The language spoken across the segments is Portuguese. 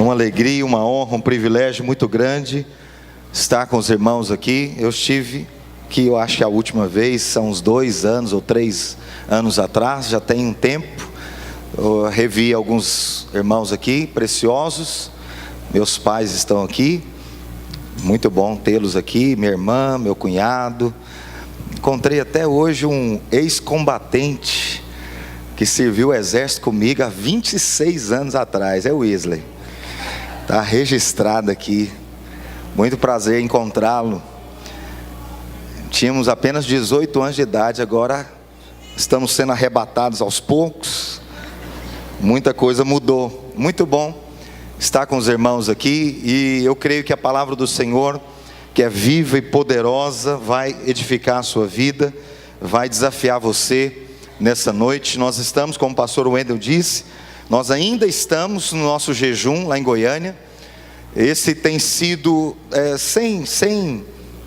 uma alegria, uma honra, um privilégio muito grande estar com os irmãos aqui. Eu estive aqui, eu acho que a última vez, são uns 2 anos ou 3 anos atrás, já tem um tempo. Eu revi alguns irmãos aqui, preciosos. Meus pais estão aqui, muito bom tê-los aqui, minha irmã, meu cunhado. Encontrei até hoje um ex-combatente que serviu o exército comigo há 26 anos atrás, é o Wesley. Está registrado aqui, muito prazer em encontrá-lo. Tínhamos apenas 18 anos de idade, agora estamos sendo arrebatados aos poucos. Muita coisa mudou, muito bom estar com os irmãos aqui. E eu creio que a palavra do Senhor, que é viva e poderosa, vai edificar a sua vida, vai desafiar você nessa noite. Nós estamos, como o pastor Wendel disse, nós ainda estamos no nosso jejum lá em Goiânia. Esse tem sido, sem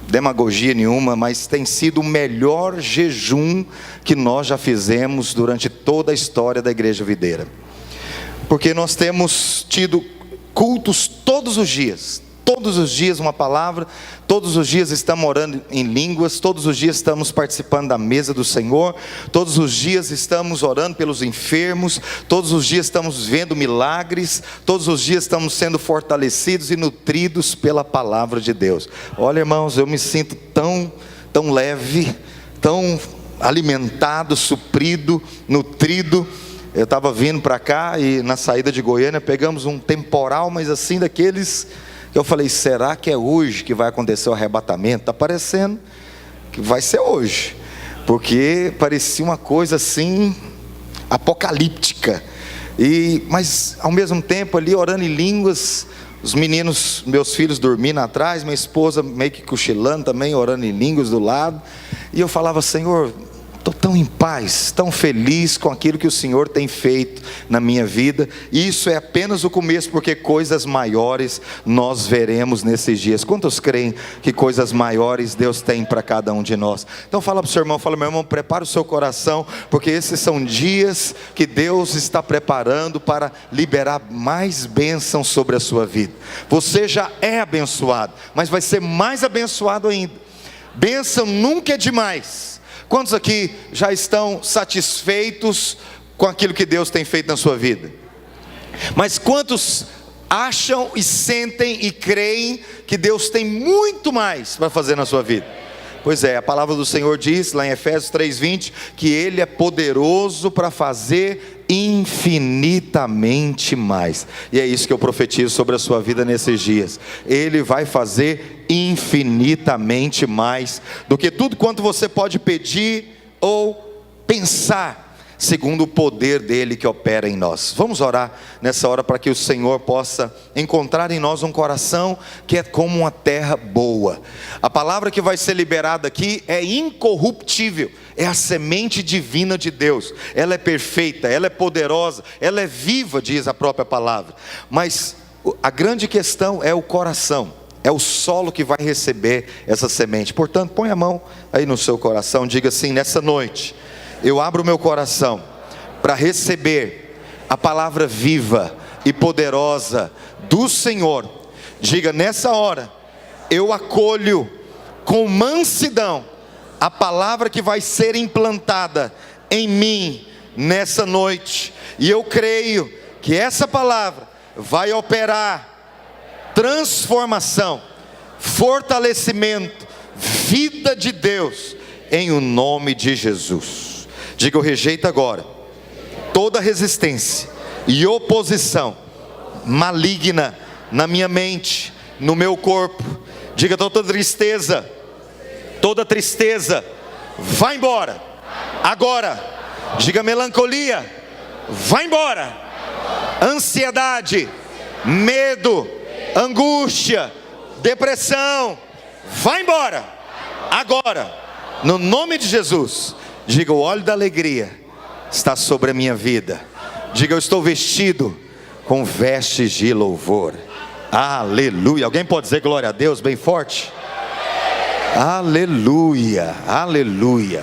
demagogia nenhuma, mas tem sido o melhor jejum que nós já fizemos durante toda a história da Igreja Videira. Porque nós temos tido cultos todos os dias uma palavra, todos os dias estamos orando em línguas, todos os dias estamos participando da mesa do Senhor, todos os dias estamos orando pelos enfermos, todos os dias estamos vendo milagres, todos os dias estamos sendo fortalecidos e nutridos pela palavra de Deus. Olha, irmãos, eu me sinto tão leve, tão alimentado, suprido, nutrido. Eu estava vindo para cá e na saída de Goiânia pegamos um temporal, mas assim daqueles que eu falei, será que é hoje que vai acontecer o arrebatamento? Está parecendo que vai ser hoje, porque parecia uma coisa assim, apocalíptica. Mas ao mesmo tempo ali orando em línguas, os meninos, meus filhos dormindo atrás, minha esposa meio que cochilando também, orando em línguas do lado. E eu falava, Senhor, estou tão em paz, tão feliz com aquilo que o Senhor tem feito na minha vida. E isso é apenas o começo, porque coisas maiores nós veremos nesses dias. Quantos creem que coisas maiores Deus tem para cada um de nós? Então fala para o seu irmão, fala, meu irmão, prepara o seu coração, porque esses são dias que Deus está preparando para liberar mais bênçãos sobre a sua vida. Você já é abençoado, mas vai ser mais abençoado ainda. Bênção nunca é demais. Quantos aqui já estão satisfeitos com aquilo que Deus tem feito na sua vida? Mas quantos acham e sentem e creem que Deus tem muito mais para fazer na sua vida? Pois é, a palavra do Senhor diz lá em Efésios 3:20 que Ele é poderoso para fazer infinitamente mais. E é isso que eu profetizo sobre a sua vida nesses dias. Ele vai fazer infinitamente mais do que tudo quanto você pode pedir ou pensar, segundo o poder dele que opera em nós. Vamos orar nessa hora para que o Senhor possa encontrar em nós um coração que é como uma terra boa. A palavra que vai ser liberada aqui é incorruptível, é a semente divina de Deus. Ela é perfeita, ela é poderosa, ela é viva, diz a própria palavra. Mas a grande questão é o coração, é o solo que vai receber essa semente. Portanto, põe a mão aí no seu coração, diga assim, nessa noite eu abro o meu coração para receber a palavra viva e poderosa do Senhor. Diga, nessa hora eu acolho com mansidão a palavra que vai ser implantada em mim nessa noite. E eu creio que essa palavra vai operar transformação, fortalecimento, vida de Deus, em o nome de Jesus. Diga, eu rejeito agora toda resistência e oposição maligna na minha mente, no meu corpo. Diga, toda tristeza vai embora agora. Diga, melancolia vai embora, ansiedade, medo, angústia, depressão vai embora agora, no nome de Jesus. Diga, o óleo da alegria está sobre a minha vida. Diga, eu estou vestido com vestes de louvor. Aleluia. Alguém pode dizer glória a Deus bem forte? Aleluia, aleluia.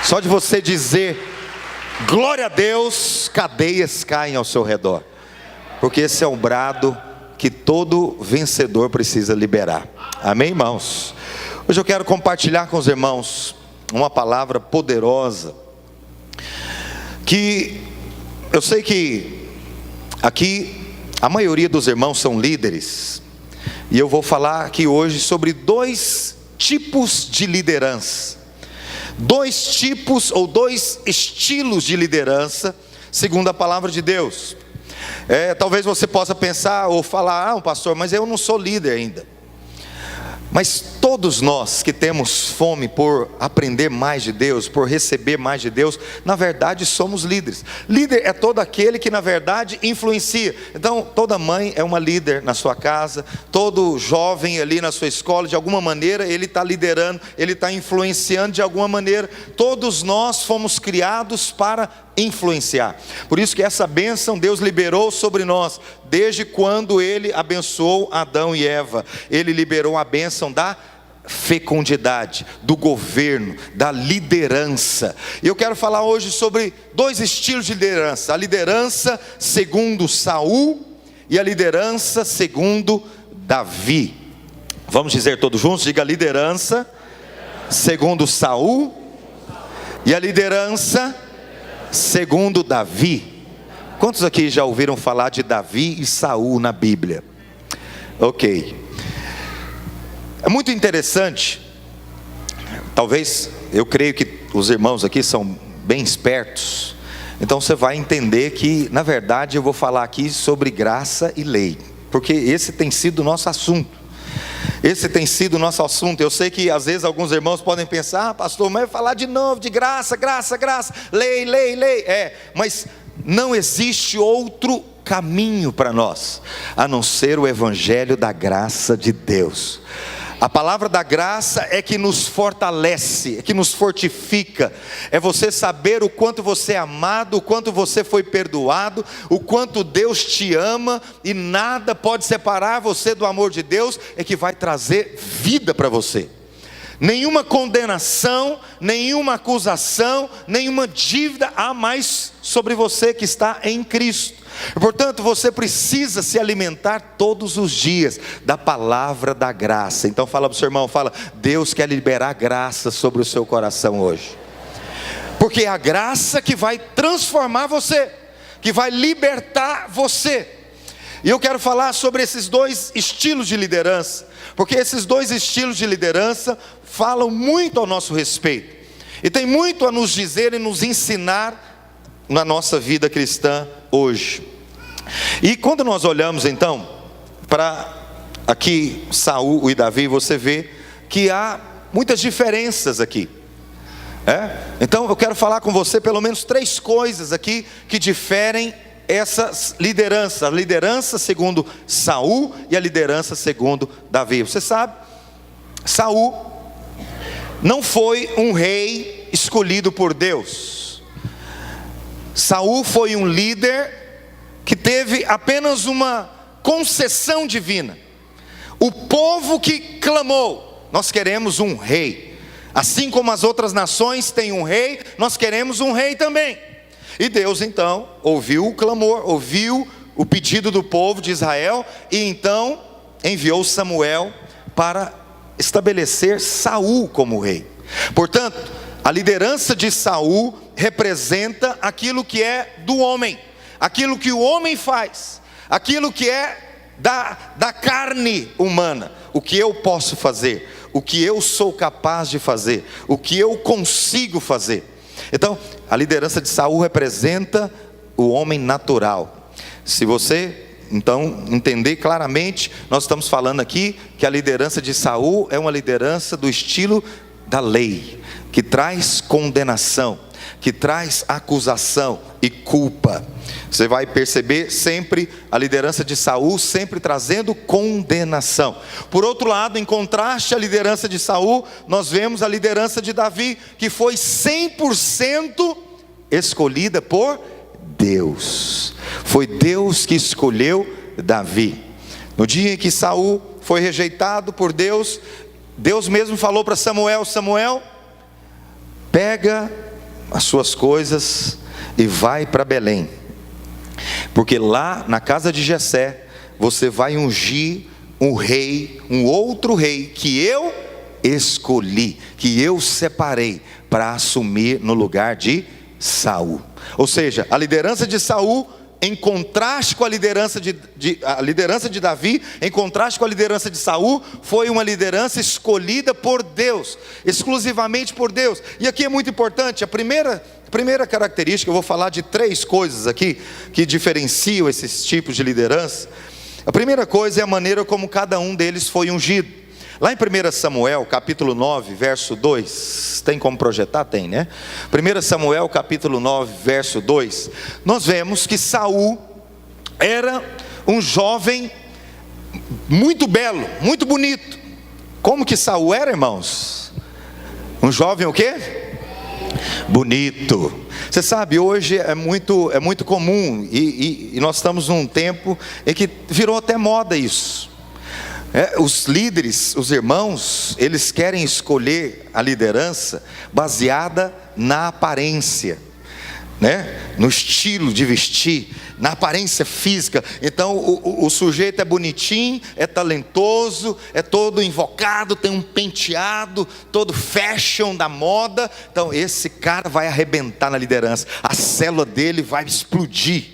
Só de você dizer glória a Deus, cadeias caem ao seu redor, porque esse é o brado que todo vencedor precisa liberar. Amém, irmãos? Hoje eu quero compartilhar com os irmãos uma palavra poderosa, que eu sei que aqui a maioria dos irmãos são líderes, e eu vou falar aqui hoje sobre 2 tipos de liderança, 2 tipos ou 2 estilos de liderança, segundo a palavra de Deus. Talvez você possa pensar ou falar: pastor, mas eu não sou líder ainda. Mas todos nós que temos fome por aprender mais de Deus, por receber mais de Deus, na verdade somos líderes. Líder é todo aquele que na verdade influencia. Então toda mãe é uma líder na sua casa, todo jovem ali na sua escola, de alguma maneira ele está liderando, ele está influenciando de alguma maneira. Todos nós fomos criados para influenciar. Por isso que essa bênção Deus liberou sobre nós, desde quando Ele abençoou Adão e Eva. Ele liberou a bênção da fecundidade, do governo, da liderança. E eu quero falar hoje sobre 2 estilos de liderança: a liderança segundo Saul e a liderança segundo Davi. Vamos dizer todos juntos? Diga: liderança segundo Saul e a liderança segundo Davi. Quantos aqui já ouviram falar de Davi e Saul na Bíblia? Ok. É muito interessante. Talvez, eu creio que os irmãos aqui são bem espertos. Então você vai entender que, na verdade, eu vou falar aqui sobre graça e lei, porque esse tem sido o nosso assunto. Esse tem sido o nosso assunto. Eu sei que às vezes alguns irmãos podem pensar: pastor, mas vai falar de novo de graça, graça, graça, lei, lei, lei. Mas não existe outro caminho para nós, a não ser o evangelho da graça de Deus. A palavra da graça é que nos fortalece, é que nos fortifica. É você saber o quanto você é amado, o quanto você foi perdoado, o quanto Deus te ama, e nada pode separar você do amor de Deus. É que vai trazer vida para você. Nenhuma condenação, nenhuma acusação, nenhuma dívida há mais sobre você que está em Cristo. Portanto, você precisa se alimentar todos os dias da palavra da graça. Então fala para o seu irmão, fala: Deus quer liberar graça sobre o seu coração hoje. Porque é a graça que vai transformar você, que vai libertar você. E eu quero falar sobre esses 2 estilos de liderança, porque esses 2 estilos de liderança falam muito ao nosso respeito, e tem muito a nos dizer e nos ensinar na nossa vida cristã hoje. E quando nós olhamos então para aqui Saul e Davi, você vê que há muitas diferenças aqui. Então eu quero falar com você pelo menos 3 coisas aqui que diferem essas lideranças: a liderança segundo Saul e a liderança segundo Davi. Você sabe, Saul não foi um rei escolhido por Deus. Saul foi um líder que teve apenas uma concessão divina. O povo que clamou: nós queremos um rei. Assim como as outras nações têm um rei, nós queremos um rei também. E Deus então ouviu o clamor, ouviu o pedido do povo de Israel, e então enviou Samuel para estabelecer Saul como rei. Portanto, a liderança de Saul representa aquilo que é do homem, aquilo que o homem faz, aquilo que é da carne humana, o que eu posso fazer, o que eu sou capaz de fazer, o que eu consigo fazer. Então, a liderança de Saul representa o homem natural. Se você então entender claramente, nós estamos falando aqui que a liderança de Saul é uma liderança do estilo da lei, que traz condenação, que traz acusação e culpa. Você vai perceber sempre a liderança de Saul sempre trazendo condenação. Por outro lado, em contraste à liderança de Saul, nós vemos a liderança de Davi, que foi 100% escolhida por Deus. Foi Deus que escolheu Davi. No dia em que Saul foi rejeitado por Deus, Deus mesmo falou para Samuel: Samuel, pega as suas coisas e vai para Belém, porque lá na casa de Jessé você vai ungir um rei, um outro rei que eu escolhi, que eu separei para assumir no lugar de Saul. Ou seja, a liderança de Saul em contraste com a liderança de Davi, em contraste com a liderança de Saul, foi uma liderança escolhida por Deus, exclusivamente por Deus. E aqui é muito importante, a primeira característica, eu vou falar de 3 coisas aqui, que diferenciam esses tipos de liderança. A primeira coisa é a maneira como cada um deles foi ungido. Lá em 1 Samuel, capítulo 9, verso 2, tem como projetar? Tem, né? 1 Samuel, capítulo 9, verso 2, nós vemos que Saul era um jovem muito belo, muito bonito. Como que Saul era, irmãos? Um jovem o quê? Bonito. Você sabe, hoje é muito comum, e nós estamos num tempo em que virou até moda isso. Os líderes, os irmãos, eles querem escolher a liderança baseada na aparência, né? No estilo de vestir, na aparência física. Então o sujeito é bonitinho, é talentoso, é todo invocado, tem um penteado, todo fashion da moda. Então esse cara vai arrebentar na liderança, a célula dele vai explodir.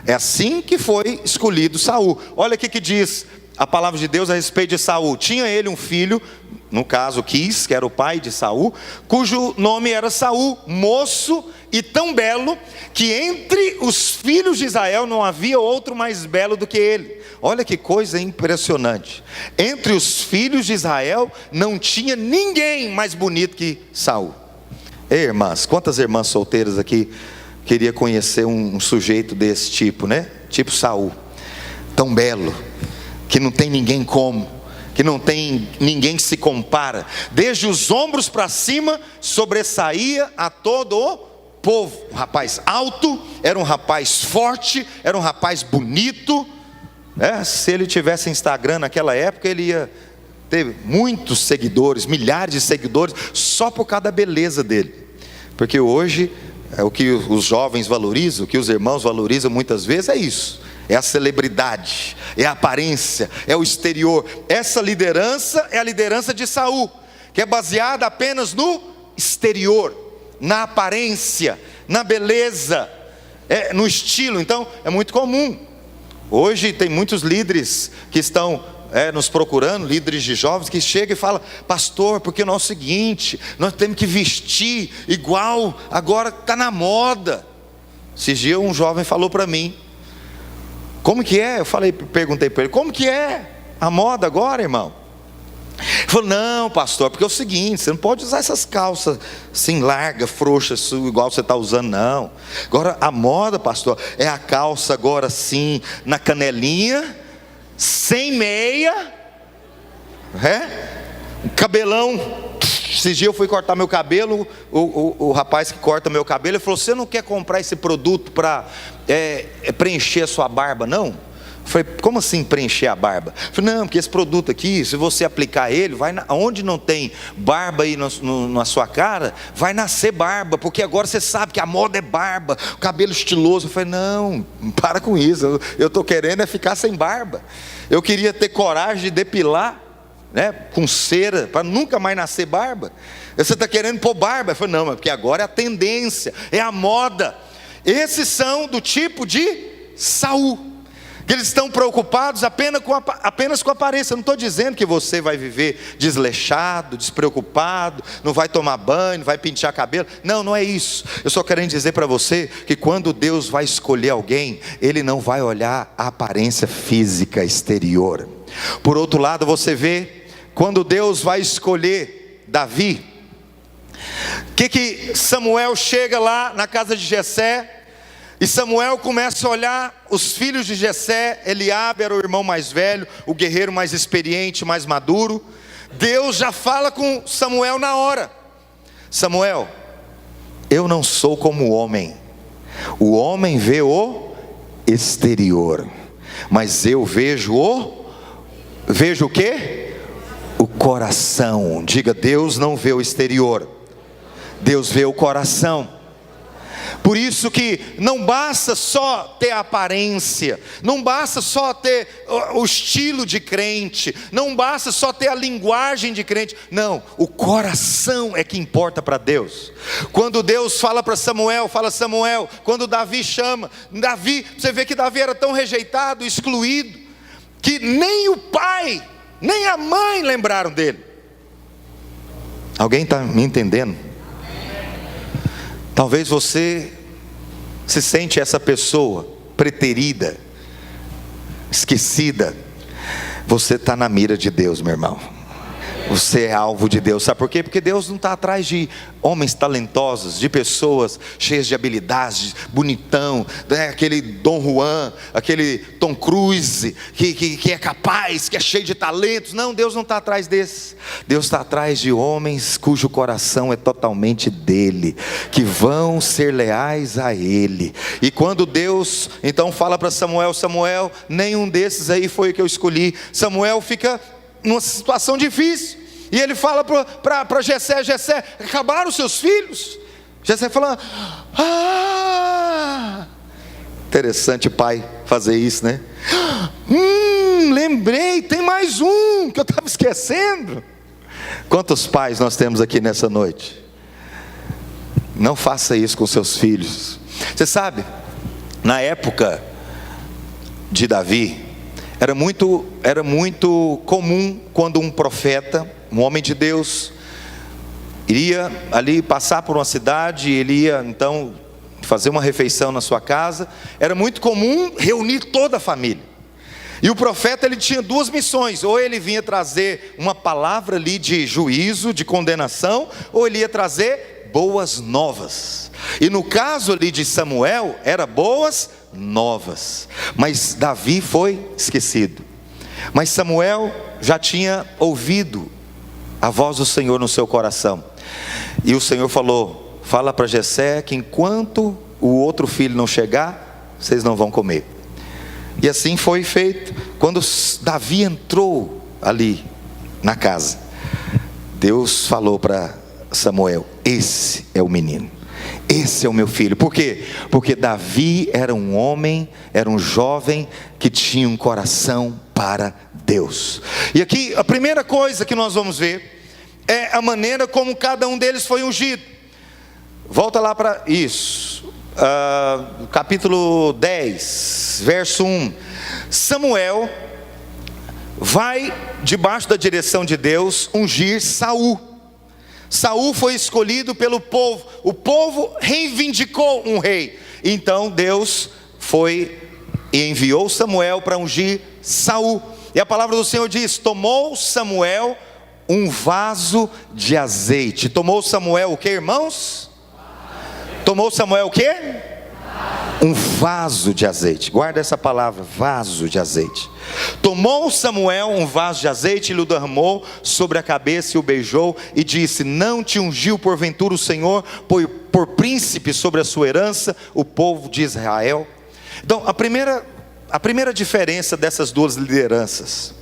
É assim que foi escolhido Saul. Olha o que diz a palavra de Deus a respeito de Saul. Tinha ele um filho, no caso Quis, que era o pai de Saul, cujo nome era Saul, moço e tão belo, que entre os filhos de Israel não havia outro mais belo do que ele. Olha que coisa impressionante. Entre os filhos de Israel não tinha ninguém mais bonito que Saul. Ei, irmãs, quantas irmãs solteiras aqui queria conhecer um sujeito desse tipo, né? Tipo Saul, tão belo, que não tem ninguém como, que não tem ninguém que se compara. Desde os ombros para cima, sobressaía a todo o povo. Um rapaz alto, era um rapaz forte, era um rapaz bonito. Se ele tivesse Instagram naquela época, ele ia ter muitos seguidores, milhares de seguidores, só por causa da beleza dele. Porque hoje, o que os jovens valorizam, o que os irmãos valorizam muitas vezes é isso. É a celebridade, é a aparência, é o exterior. Essa liderança é a liderança de Saul, que é baseada apenas no exterior, na aparência, na beleza, no estilo. Então é muito comum. Hoje tem muitos líderes que estão nos procurando, líderes de jovens, que chegam e falam: pastor, porque não é o seguinte, nós temos que vestir igual, agora está na moda. Esses dias um jovem falou para mim: como que é? Perguntei para ele: como que é a moda agora, irmão? Ele falou: não, pastor, porque é o seguinte, você não pode usar essas calças assim, larga, frouxa, igual você está usando, não. Agora a moda, pastor, é a calça agora assim, na canelinha, sem meia, cabelão. Esses dias eu fui cortar meu cabelo, o rapaz que corta meu cabelo, ele falou: você não quer comprar esse produto para preencher a sua barba, não? Eu falei: como assim preencher a barba? Eu falei: não, porque esse produto aqui, se você aplicar ele, onde não tem barba aí na sua cara, vai nascer barba, porque agora você sabe que a moda é barba, o cabelo estiloso. Eu falei: não, para com isso, eu estou querendo ficar sem barba. Eu queria ter coragem de depilar, com cera, para nunca mais nascer barba. Você está querendo pôr barba? Eu falei: não, mas porque agora é a tendência, é a moda. Esses são do tipo de Saul, que eles estão preocupados apenas com a aparência. Eu não estou dizendo que você vai viver desleixado, despreocupado, não vai tomar banho, não vai pentear cabelo. Não, não é isso. Eu só quero dizer para você que quando Deus vai escolher alguém, Ele não vai olhar a aparência física exterior. Por outro lado, você vê, quando Deus vai escolher Davi, que Samuel chega lá na casa de Jessé, e Samuel começa a olhar os filhos de Jessé. Eliabe era o irmão mais velho, o guerreiro mais experiente, mais maduro. Deus já fala com Samuel na hora: Samuel, eu não sou como o homem vê o exterior, mas eu vejo o quê? O coração. Diga: Deus não vê o exterior, Deus vê o coração. Por isso que não basta só ter a aparência, não basta só ter o estilo de crente, não basta só ter a linguagem de crente, não, o coração é que importa para Deus. Quando Deus fala para Samuel, fala Samuel, quando Davi chama, Davi, você vê que Davi era tão rejeitado, excluído, que nem o pai, nem a mãe lembraram dele. Alguém está me entendendo? Talvez você se sente essa pessoa preterida, esquecida. Você está na mira de Deus, meu irmão. Você é alvo de Deus. Sabe por quê? Porque Deus não está atrás de homens talentosos, de pessoas cheias de habilidades, bonitão, né? Aquele Dom Juan, aquele Tom Cruise, que é capaz, que é cheio de talentos. Não, Deus não está atrás desses. Deus está atrás de homens cujo coração é totalmente dele, que vão ser leais a ele. E quando Deus então fala para Samuel, Samuel, nenhum desses aí foi o que eu escolhi. Samuel fica numa situação difícil. E ele fala para Jessé, Jessé, acabaram os seus filhos? Jessé fala, interessante o pai fazer isso, né? Lembrei, tem mais um que eu estava esquecendo. Quantos pais nós temos aqui nessa noite? Não faça isso com seus filhos. Você sabe, na época de Davi, era muito comum quando um profeta, um homem de Deus, iria ali passar por uma cidade, ele ia então fazer uma refeição na sua casa. Era muito comum reunir toda a família. E o profeta, ele tinha duas missões: ou ele vinha trazer uma palavra ali de juízo, de condenação, ou ele ia trazer boas novas. E no caso ali de Samuel, era boas novas. Mas Davi foi esquecido. Mas Samuel já tinha ouvido a voz do Senhor no seu coração. E o Senhor falou, fala para Jessé que enquanto o outro filho não chegar, vocês não vão comer. E assim foi feito. Quando Davi entrou ali na casa, Deus falou para Samuel, esse é o menino, esse é o meu filho. Por quê? Porque Davi era um homem, era um jovem que tinha um coração para Deus. E aqui a primeira coisa que nós vamos ver é a maneira como cada um deles foi ungido. Volta lá para isso, capítulo 10, verso 1. Samuel vai, debaixo da direção de Deus, ungir Saul. Saul foi escolhido pelo povo. O povo reivindicou um rei. Então Deus foi e enviou Samuel para ungir Saul. E a palavra do Senhor diz: tomou Samuel um vaso de azeite. Tomou Samuel o que, irmãos? Tomou Samuel o que? Um vaso de azeite. Guarda essa palavra, vaso de azeite. Tomou Samuel um vaso de azeite e lhe derramou sobre a cabeça e o beijou e disse: não te ungiu porventura o Senhor por príncipe sobre a sua herança, o povo de Israel? Então a primeira diferença dessas duas lideranças,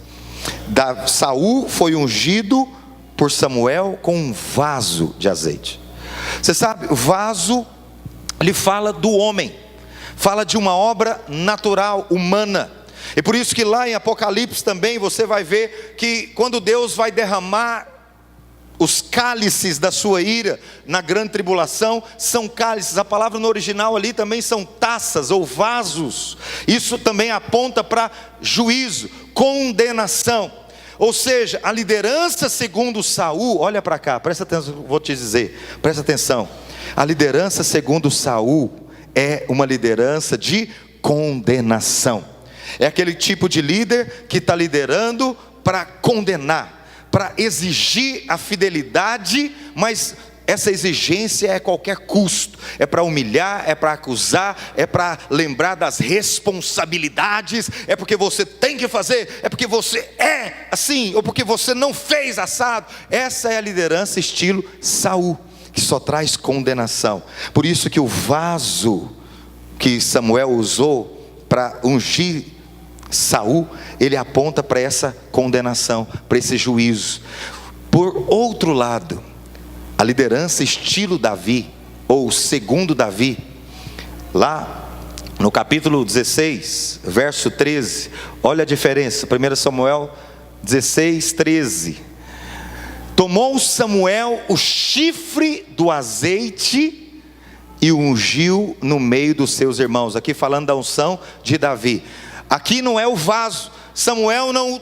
Saul foi ungido por Samuel com um vaso de azeite. Você sabe, o vaso, ele fala do homem, fala de uma obra natural, humana. E por isso que lá em Apocalipse também você vai ver que quando Deus vai derramar os cálices da sua ira na grande tribulação, são cálices. A palavra no original ali também são taças ou vasos. Isso também aponta para juízo, condenação. Ou seja, a liderança segundo Saul, olha para cá, presta atenção, vou te dizer, presta atenção. A liderança segundo Saul é uma liderança de condenação. É aquele tipo de líder que está liderando para condenar, para exigir a fidelidade, mas essa exigência é a qualquer custo. É para humilhar, é para acusar, é para lembrar das responsabilidades. É porque você tem que fazer, é porque você é assim, ou porque você não fez assado. Essa é a liderança estilo Saul, que só traz condenação. Por isso que o vaso que Samuel usou para ungir Saul, ele aponta para essa condenação, para esse juízo. Por outro lado, a liderança estilo Davi, ou segundo Davi, Lá no capítulo 16, verso 13, olha a diferença, 1 Samuel 16, 13. Tomou Samuel o chifre do azeite e o ungiu no meio dos seus irmãos. Aqui falando da unção de Davi. Aqui não é o vaso. Samuel não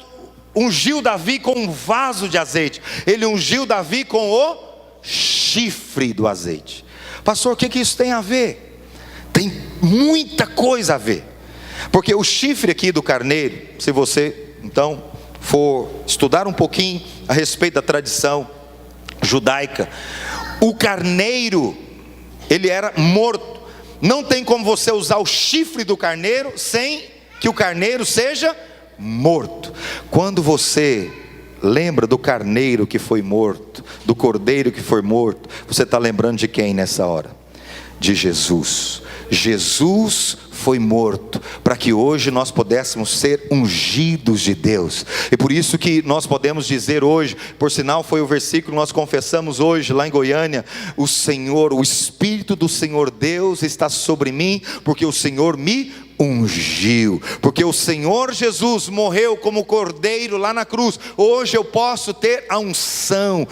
ungiu Davi com um vaso de azeite. Ele ungiu Davi com o chifre do azeite. Pastor, o que isso tem a ver? Tem muita coisa a ver. Porque o chifre aqui do carneiro, se você então for estudar um pouquinho a respeito da tradição judaica, o carneiro, ele era morto. Não tem como você usar o chifre do carneiro sem que o carneiro seja morto. Quando você lembra do carneiro que foi morto, do cordeiro que foi morto, você está lembrando de quem nessa hora? De Jesus. Jesus foi morto para que hoje nós pudéssemos ser ungidos de Deus. E por isso que nós podemos dizer hoje, por sinal foi o versículo que nós confessamos hoje lá em Goiânia: o Senhor, o Espírito do Senhor Deus está sobre mim, porque o Senhor me ungiu, porque o Senhor Jesus morreu como cordeiro lá na cruz. Hoje eu posso ter a unção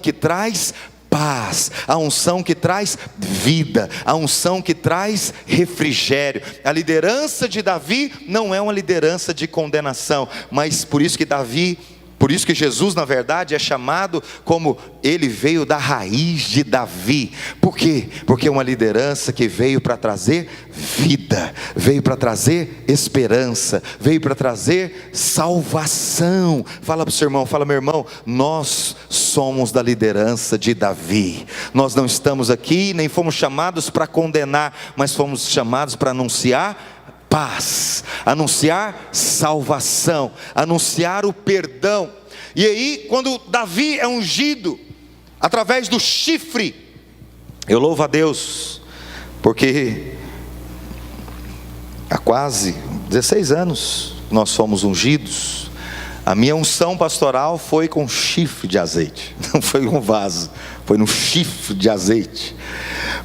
que traz paz, a unção que traz vida, a unção que traz refrigério. A liderança de Davi não é uma liderança de condenação, mas por isso que Jesus na verdade é chamado como ele veio da raiz de Davi. Por quê? Porque é uma liderança que veio para trazer vida, veio para trazer esperança, veio para trazer salvação. Fala para o seu irmão, fala: meu irmão, nós somos da liderança de Davi. Nós não estamos aqui, nem fomos chamados para condenar, mas fomos chamados para anunciar paz, anunciar salvação, anunciar o perdão. E aí, quando Davi é ungido através do chifre, eu louvo a Deus, porque há quase 16 anos nós fomos ungidos. A minha unção pastoral foi com chifre de azeite, não foi com vaso, foi no chifre de azeite.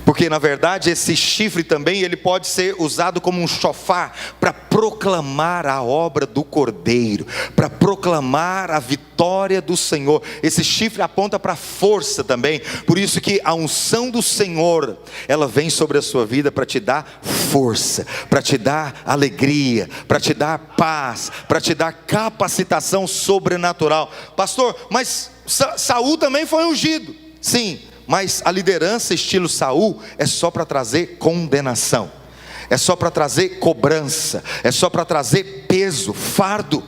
Porque na verdade esse chifre também ele pode ser usado como um chofar para proclamar a obra do Cordeiro, para proclamar a vitória do Senhor. Esse chifre aponta para a força também. Por isso que a unção do Senhor, ela vem sobre a sua vida para te dar força, para te dar alegria, para te dar paz, para te dar capacitação sobrenatural. Pastor, mas Saul também foi ungido. Sim, mas a liderança estilo Saul é só para trazer condenação, é só para trazer cobrança, é só para trazer peso, fardo.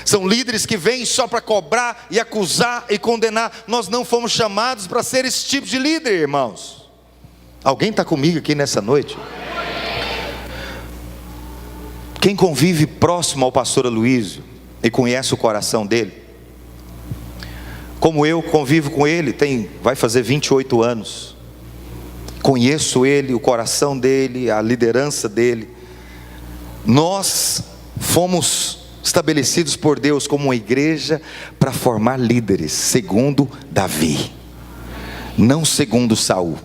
São líderes que vêm só para cobrar e acusar e condenar. Nós não fomos chamados para ser esse tipo de líder, irmãos. Alguém está comigo aqui nessa noite? Quem convive próximo ao pastor Aloysio e conhece o coração dele, como eu convivo com ele, vai fazer 28 anos, conheço ele, o coração dele, a liderança dele. Nós fomos estabelecidos por Deus como uma igreja para formar líderes segundo Davi, não segundo Saul.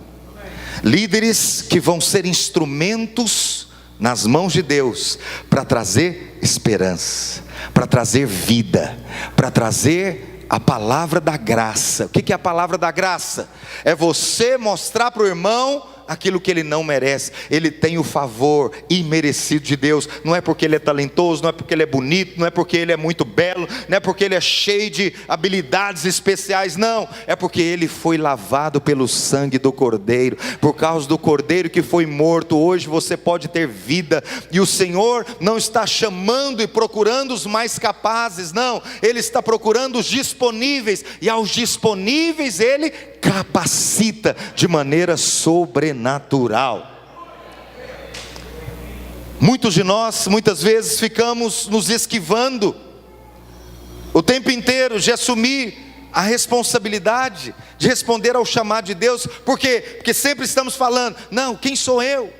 Líderes que vão ser instrumentos nas mãos de Deus para trazer esperança, para trazer vida, para trazer a palavra da graça. O que é a palavra da graça? É você mostrar para o irmão aquilo que ele não merece. Ele tem o favor imerecido de Deus. Não é porque ele é talentoso, não é porque ele é bonito, não é porque ele é muito belo, não é porque ele é cheio de habilidades especiais, não. É porque ele foi lavado pelo sangue do Cordeiro. Por causa do Cordeiro que foi morto, hoje você pode ter vida. E o Senhor não está chamando e procurando os mais capazes, não. Ele está procurando os disponíveis, e aos disponíveis Ele capacita de maneira sobrenatural. Muitos de nós, muitas vezes, ficamos nos esquivando o tempo inteiro de assumir a responsabilidade, de responder ao chamado de Deus. Por quê? Porque sempre estamos falando: não, quem sou eu?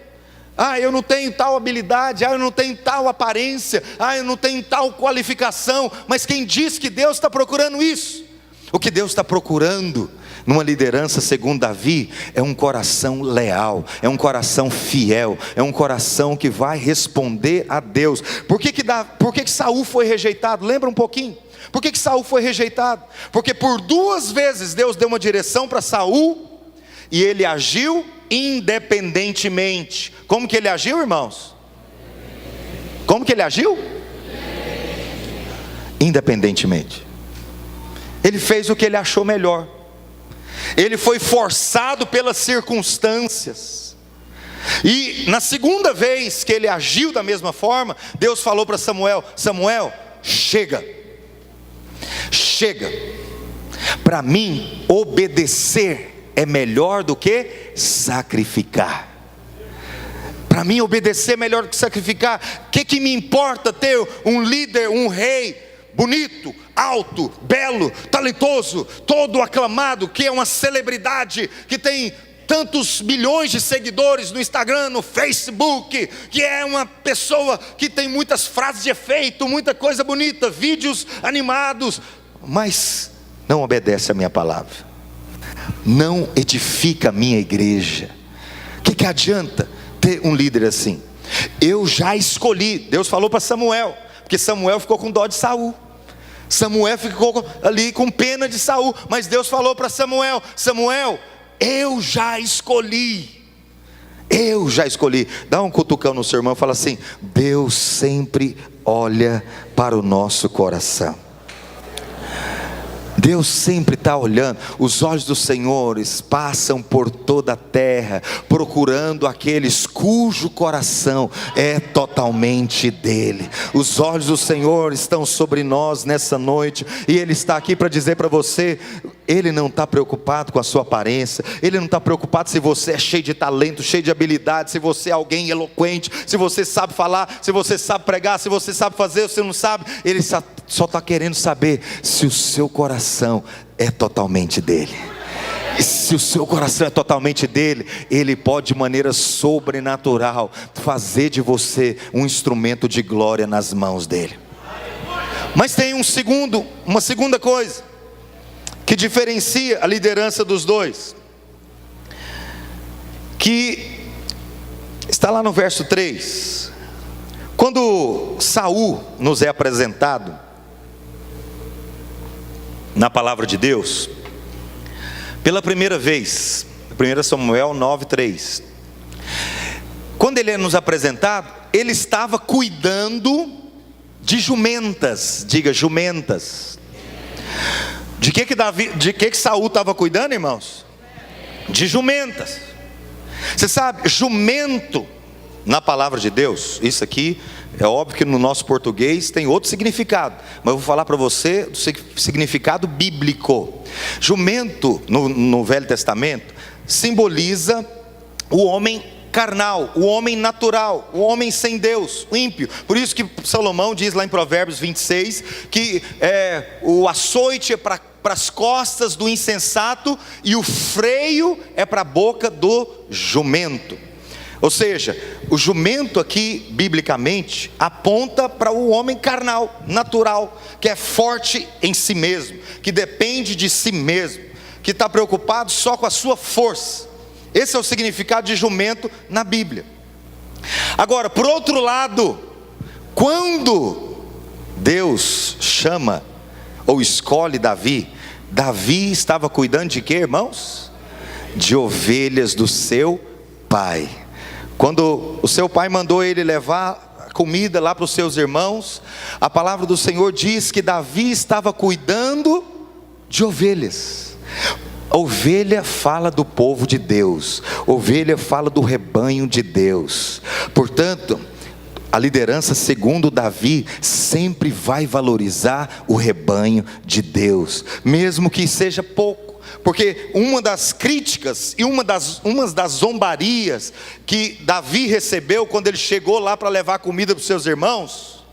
Eu não tenho tal habilidade, eu não tenho tal aparência, eu não tenho tal qualificação. Mas quem diz que Deus está procurando isso? O que Deus está procurando numa liderança segundo Davi, é um coração leal, é um coração fiel, é um coração que vai responder a Deus. Por que Saul foi rejeitado? Lembra um pouquinho? Por que Saul foi rejeitado? Porque por 2 vezes Deus deu uma direção para Saul, e ele agiu independentemente. Como que ele agiu, irmãos? Como que ele agiu? Independentemente. Ele fez o que ele achou melhor. Ele foi forçado pelas circunstâncias. E na segunda vez que ele agiu da mesma forma, Deus falou para Samuel: Samuel, chega. Chega. Para mim, obedecer é melhor do que sacrificar. Para mim, obedecer é melhor do que sacrificar. O que me importa ter um líder, um rei bonito, alto, belo, talentoso, todo aclamado, que é uma celebridade, que tem tantos milhões de seguidores no Instagram, no Facebook, que é uma pessoa que tem muitas frases de efeito, muita coisa bonita, vídeos animados, mas não obedece a minha palavra, não edifica a minha igreja. O que adianta ter um líder assim? Eu já escolhi. Deus falou para Samuel, porque Samuel ficou com dó de Saul. Samuel ficou ali com pena de Saul, mas Deus falou para Samuel: Samuel, eu já escolhi. Eu já escolhi. Dá um cutucão no seu irmão e fala assim: Deus sempre olha para o nosso coração. Deus sempre está olhando. Os olhos do Senhor passam por toda a terra, procurando aqueles cujo coração é totalmente dele. Os olhos do Senhor estão sobre nós nessa noite, e Ele está aqui para dizer para você: Ele não está preocupado com a sua aparência, Ele não está preocupado se você é cheio de talento, cheio de habilidade, se você é alguém eloquente, se você sabe falar, se você sabe pregar, se você sabe fazer, se você não sabe. Ele só está querendo saber se o seu coração é totalmente dele. E se o seu coração é totalmente dele, Ele pode de maneira sobrenatural fazer de você um instrumento de glória nas mãos dele. Mas tem uma segunda coisa que diferencia a liderança dos dois, que está lá no verso 3. Quando Saul nos é apresentado na palavra de Deus, pela primeira vez, 1 Samuel 9:3, quando ele é nos apresentado, ele estava cuidando de jumentas. Diga, jumentas. De que Saul estava cuidando, irmãos? De jumentas. Você sabe, jumento na palavra de Deus, isso aqui é óbvio que no nosso português tem outro significado, mas eu vou falar para você do significado bíblico. Jumento no Velho Testamento simboliza o homem carnal, o homem natural, o homem sem Deus, o ímpio. Por isso que Salomão diz lá em Provérbios 26 que o açoite é para as costas do insensato e o freio é para a boca do jumento. Ou seja, o jumento aqui, biblicamente, aponta para o homem carnal, natural, que é forte em si mesmo, que depende de si mesmo, que está preocupado só com a sua força. Esse é o significado de jumento na Bíblia. Agora, por outro lado, quando Deus chama ou escolhe Davi, Davi estava cuidando de quê, irmãos? De ovelhas do seu pai. Quando o seu pai mandou ele levar comida lá para os seus irmãos, a palavra do Senhor diz que Davi estava cuidando de ovelhas. Ovelha fala do povo de Deus, ovelha fala do rebanho de Deus. Portanto, a liderança segundo Davi sempre vai valorizar o rebanho de Deus, mesmo que seja pouco. Porque uma das críticas e uma das zombarias que Davi recebeu quando ele chegou lá para levar comida para os seus irmãos,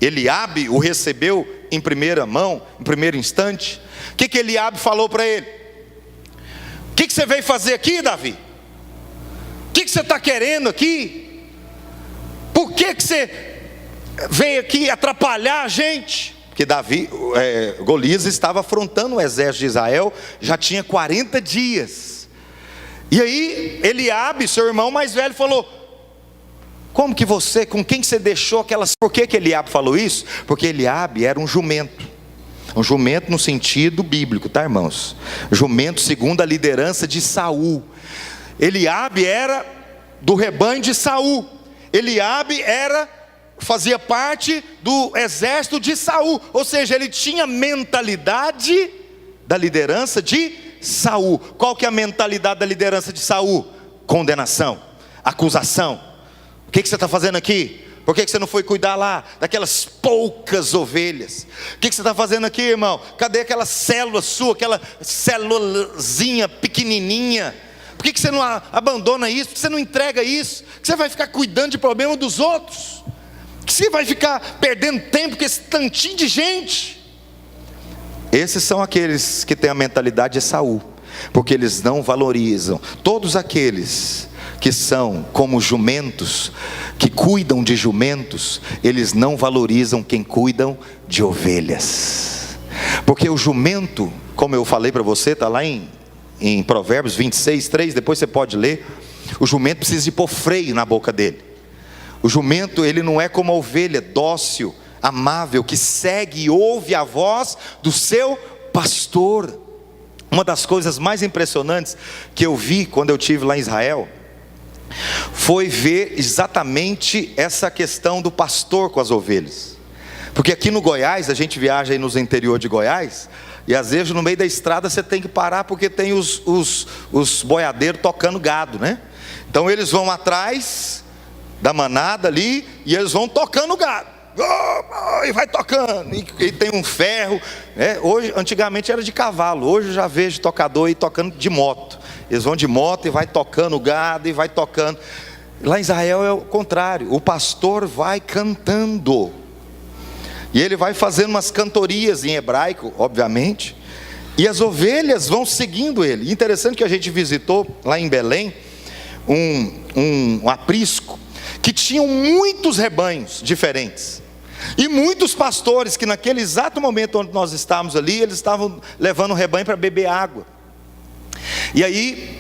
Eliabe o recebeu em primeira mão, em primeiro instante. O que Eliabe falou para ele? O que você veio fazer aqui, Davi? O que você está querendo aqui? Por que você veio aqui atrapalhar a gente? porque Golias estava afrontando o exército de Israel, já tinha 40 dias. E aí Eliabe, seu irmão mais velho, falou: com quem você deixou aquelas... Por que Eliabe falou isso? Porque Eliabe era um jumento no sentido bíblico, tá, irmãos? Jumento segundo a liderança de Saul. Eliabe era do rebanho de Saul. Eliabe fazia parte do exército de Saul, ou seja, ele tinha mentalidade da liderança de Saul. Qual que é a mentalidade da liderança de Saul? Condenação, acusação. O que você está fazendo aqui? Por que você não foi cuidar lá daquelas poucas ovelhas? O que você está fazendo aqui, irmão? Cadê aquela célula sua, aquela célulazinha pequenininha? Por que você não abandona isso? Por que você não entrega isso? Por que você vai ficar cuidando de problema dos outros? Por que você vai ficar perdendo tempo com esse tantinho de gente? Esses são aqueles que têm a mentalidade de Saul, porque eles não valorizam. Todos aqueles que são como jumentos, que cuidam de jumentos, eles não valorizam quem cuidam de ovelhas. Porque o jumento, como eu falei para você, está lá em Provérbios 26, 3, depois você pode ler. O jumento precisa de pôr freio na boca dele. O jumento, ele não é como a ovelha dócil, amável, que segue e ouve a voz do seu pastor. Uma das coisas mais impressionantes que eu vi quando eu estive lá em Israel, foi ver exatamente essa questão do pastor com as ovelhas. Porque aqui no Goiás, a gente viaja aí nos interior de Goiás, e às vezes no meio da estrada você tem que parar, porque tem os boiadeiros tocando gado, né? Então eles vão atrás da manada ali, e eles vão tocando o gado, e vai tocando, e tem um ferro, né? Antigamente era de cavalo, hoje eu já vejo tocador aí tocando de moto. Eles vão de moto e vai tocando o gado, e vai tocando. Lá em Israel é o contrário, o pastor vai cantando, e ele vai fazendo umas cantorias em hebraico, obviamente, e as ovelhas vão seguindo ele. Interessante que a gente visitou lá em Belém um aprisco que tinham muitos rebanhos diferentes, e muitos pastores que naquele exato momento onde nós estávamos ali, eles estavam levando o rebanho para beber água. E aí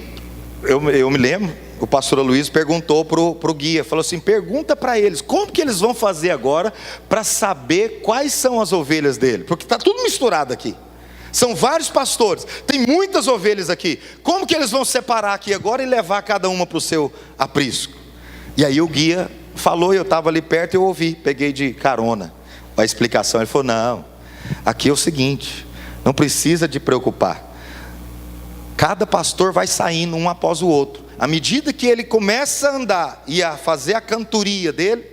eu me lembro, o pastor Luiz perguntou para o guia, falou assim: pergunta para eles, como que eles vão fazer agora para saber quais são as ovelhas dele? Porque está tudo misturado aqui, são vários pastores, tem muitas ovelhas aqui, como que eles vão separar aqui agora e levar cada uma para o seu aprisco? E aí o guia falou, eu estava ali perto e eu ouvi, peguei de carona a explicação. Ele falou: não, aqui é o seguinte, não precisa de preocupar, cada pastor vai saindo um após o outro. À medida que ele começa a andar e a fazer a cantoria dele,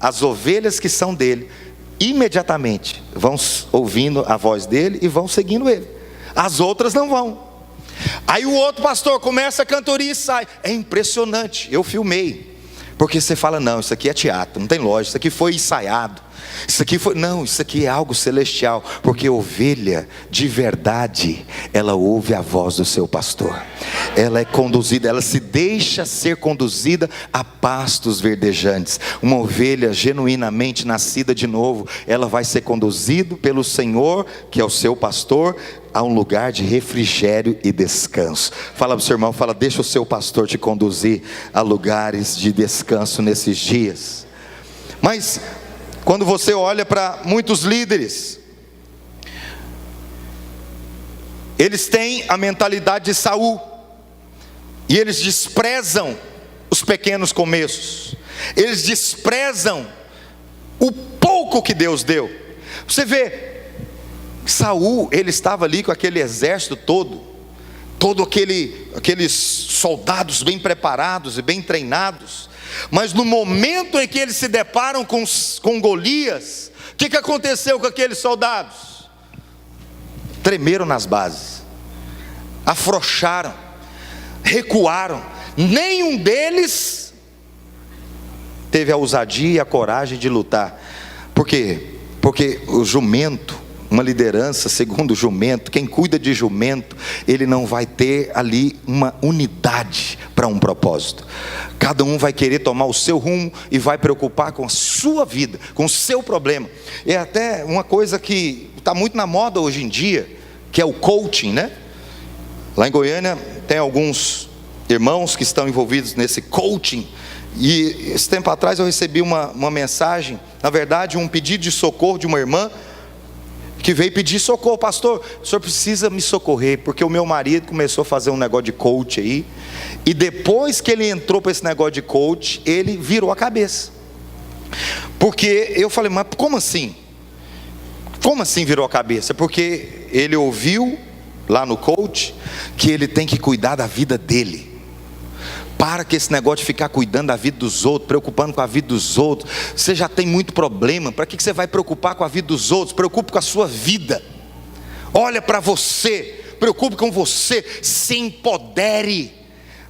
as ovelhas que são dele, imediatamente vão ouvindo a voz dele e vão seguindo ele. As outras não vão. Aí o outro pastor começa a cantoria e sai. É impressionante, eu filmei. Porque você fala: não, isso aqui é teatro, não tem lógica, isso aqui foi ensaiado. Não, isso aqui é algo celestial, porque ovelha de verdade, ela ouve a voz do seu pastor, ela é conduzida, ela se deixa ser conduzida a pastos verdejantes. Uma ovelha genuinamente nascida de novo, ela vai ser conduzida pelo Senhor, que é o seu pastor, a um lugar de refrigério e descanso. Fala para o seu irmão, fala: deixa o seu pastor te conduzir a lugares de descanso nesses dias. Mas quando você olha para muitos líderes, eles têm a mentalidade de Saul, e eles desprezam os pequenos começos, eles desprezam o pouco que Deus deu. Você vê, Saul, ele estava ali com aquele exército todo aqueles soldados bem preparados e bem treinados, mas no momento em que eles se deparam com Golias, o que aconteceu com aqueles soldados? Tremeram nas bases, afrouxaram, recuaram. Nenhum deles teve a ousadia e a coragem de lutar. Por quê? Porque o jumento, uma liderança segundo o jumento, quem cuida de jumento, ele não vai ter ali uma unidade para um propósito. Cada um vai querer tomar o seu rumo e vai preocupar com a sua vida, com o seu problema. É até uma coisa que está muito na moda hoje em dia, que é o coaching, né? Lá em Goiânia tem alguns irmãos que estão envolvidos nesse coaching. E esse tempo atrás eu recebi uma mensagem, na verdade um pedido de socorro de uma irmã, que veio pedir socorro: pastor, o senhor precisa me socorrer, porque o meu marido começou a fazer um negócio de coach aí, e depois que ele entrou para esse negócio de coach, ele virou a cabeça. Porque eu falei: mas como assim? Como assim virou a cabeça? Porque ele ouviu lá no coach que ele tem que cuidar da vida dele. Para que esse negócio de ficar cuidando da vida dos outros, preocupando com a vida dos outros. Você já tem muito problema, para que você vai preocupar com a vida dos outros? Preocupe com a sua vida. Olha para você, preocupe com você, se empodere,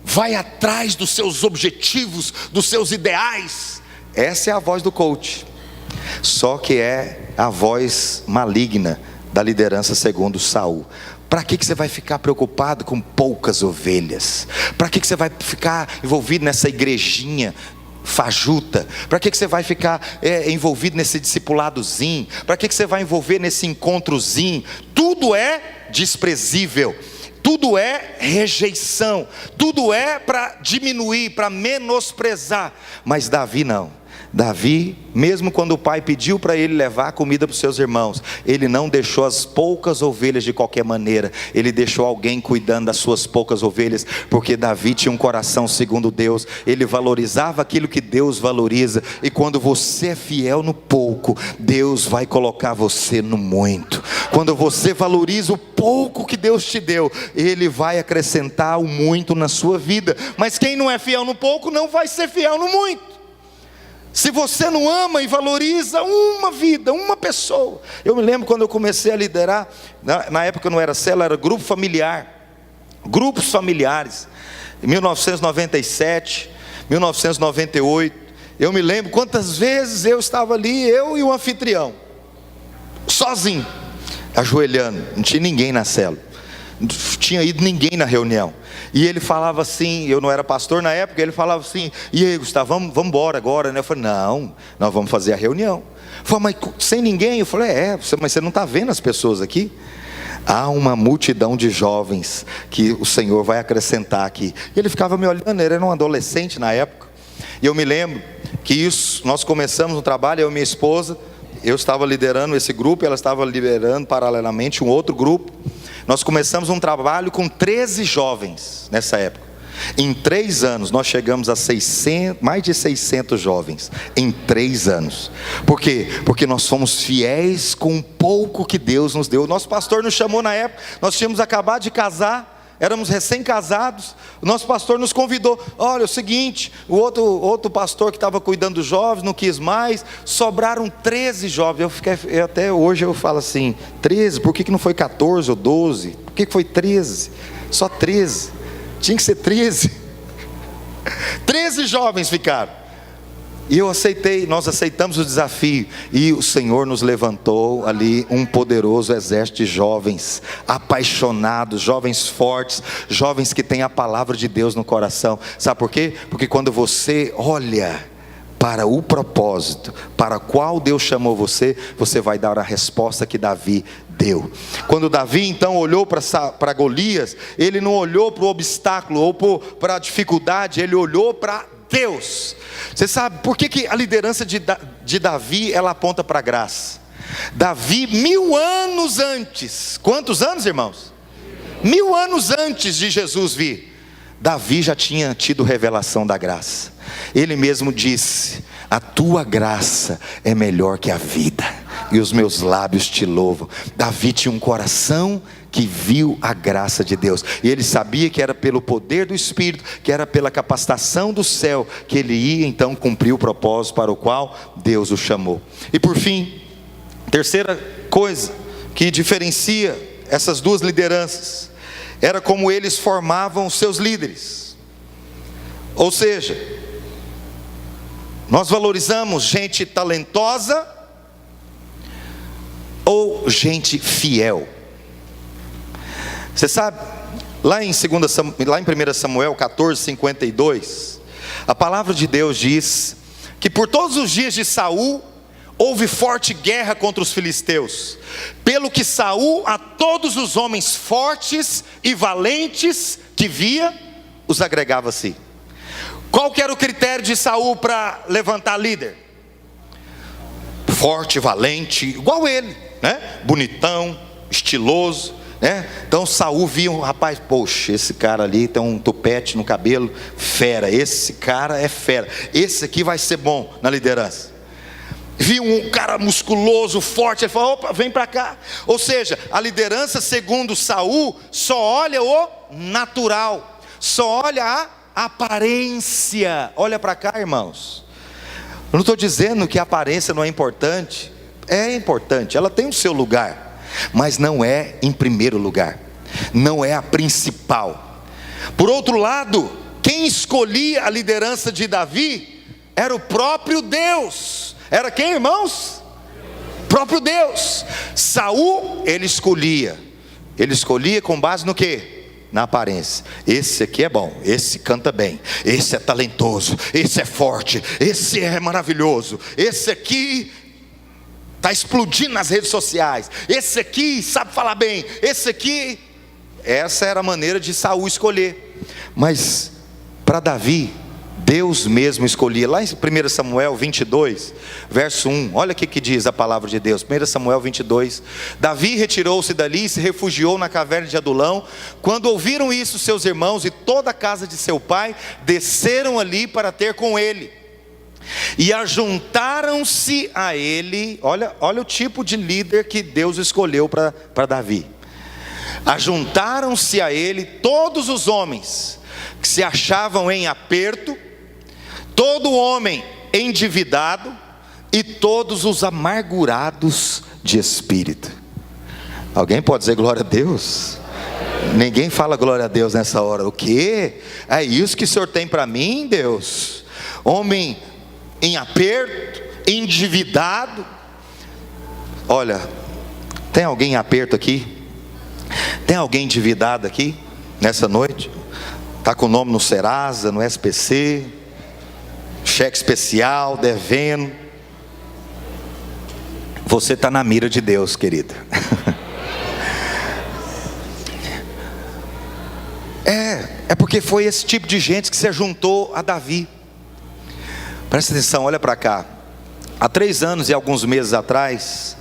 vai atrás dos seus objetivos, dos seus ideais. Essa é a voz do coach. Só que é a voz maligna da liderança segundo Saul. Para que você vai ficar preocupado com poucas ovelhas? Para que você vai ficar envolvido nessa igrejinha fajuta? Para que você vai ficar envolvido nesse discipuladozinho? Para que você vai envolver nesse encontrozinho? Tudo é desprezível, tudo é rejeição, tudo é para diminuir, para menosprezar. Mas Davi não. Davi, mesmo quando o pai pediu para ele levar a comida para os seus irmãos, ele não deixou as poucas ovelhas de qualquer maneira, ele deixou alguém cuidando das suas poucas ovelhas, porque Davi tinha um coração segundo Deus, ele valorizava aquilo que Deus valoriza, e quando você é fiel no pouco, Deus vai colocar você no muito. Quando você valoriza o pouco que Deus te deu, Ele vai acrescentar o muito na sua vida. Mas quem não é fiel no pouco, não vai ser fiel no muito. Se você não ama e valoriza uma vida, uma pessoa. Eu me lembro quando eu comecei a liderar, na época não era célula, era grupo familiar, grupos familiares, em 1997, 1998, eu me lembro quantas vezes eu estava ali, eu e o anfitrião, sozinho, ajoelhando, não tinha ninguém na célula, não tinha ido ninguém na reunião. E ele falava assim, eu não era pastor na época, ele falava assim: e aí, Gustavo, vamos embora agora, né? Eu falei: não, nós vamos fazer a reunião. Ele falou: mas sem ninguém? Eu falei: mas você não está vendo as pessoas aqui? Há uma multidão de jovens que o Senhor vai acrescentar aqui. E ele ficava me olhando, ele era um adolescente na época. E eu me lembro que isso, nós começamos um trabalho, eu e minha esposa, eu estava liderando esse grupo, ela estava liderando paralelamente um outro grupo. Nós começamos um trabalho com 13 jovens nessa época. Em 3 anos nós chegamos a mais de 600 jovens, em 3 anos. Por quê? Porque nós fomos fiéis com o pouco que Deus nos deu. O nosso pastor nos chamou na época, nós tínhamos acabado de casar, éramos recém-casados. O nosso pastor nos convidou: olha, é o seguinte, o outro pastor que estava cuidando dos jovens não quis mais, sobraram 13 jovens. Até hoje eu falo assim: 13, por que não foi 14 ou 12? Por que foi 13? Só 13, tinha que ser 13. 13 jovens ficaram. E nós aceitamos o desafio, e o Senhor nos levantou ali um poderoso exército de jovens apaixonados, jovens fortes, jovens que têm a palavra de Deus no coração. Sabe por quê? Porque quando você olha para o propósito para o qual Deus chamou você, você vai dar a resposta que Davi deu. Quando Davi então olhou para Golias, ele não olhou para o obstáculo ou para a dificuldade, ele olhou para Deus. Você sabe por que a liderança de Davi, ela aponta para a graça? Davi, 1000 anos antes, quantos anos, irmãos? 1000 anos antes de Jesus vir, Davi já tinha tido revelação da graça. Ele mesmo disse: a tua graça é melhor que a vida, e os meus lábios te louvam. Davi tinha um coração que viu a graça de Deus, e ele sabia que era pelo poder do Espírito, que era pela capacitação do céu, que ele ia então cumprir o propósito para o qual Deus o chamou. E por fim, terceira coisa que diferencia essas duas lideranças, era como eles formavam seus líderes. Ou seja, nós valorizamos gente talentosa ou gente fiel. Você sabe, lá em 1 Samuel 14:52, a palavra de Deus diz que por todos os dias de Saul houve forte guerra contra os filisteus, pelo que Saul a todos os homens fortes e valentes que via, os agregava a si. Qual que era o critério de Saul para levantar líder? Forte, valente, igual ele, né? Bonitão, estiloso, né? Então Saul via um rapaz, poxa, esse cara ali tem um tupete no cabelo, fera, esse cara é fera, esse aqui vai ser bom na liderança. Viu um cara musculoso, forte, ele falou, opa, vem para cá. Ou seja, a liderança segundo Saul só olha o natural, só olha a aparência. Olha para cá, irmãos. Eu não estou dizendo que a aparência não é importante. É importante, ela tem o seu lugar, mas não é em primeiro lugar, não é a principal. Por outro lado, quem escolhia a liderança de Davi era o próprio Deus. Era quem, irmãos? Próprio Deus. Saul, ele escolhia com base no quê? Na aparência. Esse aqui é bom, esse canta bem, esse é talentoso, esse é forte, esse é maravilhoso, esse aqui está explodindo nas redes sociais, esse aqui sabe falar bem, esse aqui. Essa era a maneira de Saul escolher. Mas para Davi, Deus mesmo escolhia. Lá em 1 Samuel 22, verso 1, olha o que diz a palavra de Deus. 1 Samuel 22, Davi retirou-se dali e se refugiou na caverna de Adulão. Quando ouviram isso, seus irmãos e toda a casa de seu pai desceram ali para ter com ele, e ajuntaram-se a ele. Olha o tipo de líder que Deus escolheu para Davi. Ajuntaram-se a ele todos os homens que se achavam em aperto, todo homem endividado e todos os amargurados de espírito. Alguém pode dizer glória a Deus? Ninguém fala glória a Deus nessa hora. O quê? É isso que o Senhor tem para mim, Deus? Homem em aperto, endividado. Olha, tem alguém em aperto aqui? Tem alguém endividado aqui nessa noite? Está com o nome no Serasa, no SPC, cheque especial, devendo. Você está na mira de Deus, querido. É porque foi esse tipo de gente que se juntou a Davi. Presta atenção, olha para cá. Há 3 anos e alguns meses atrás,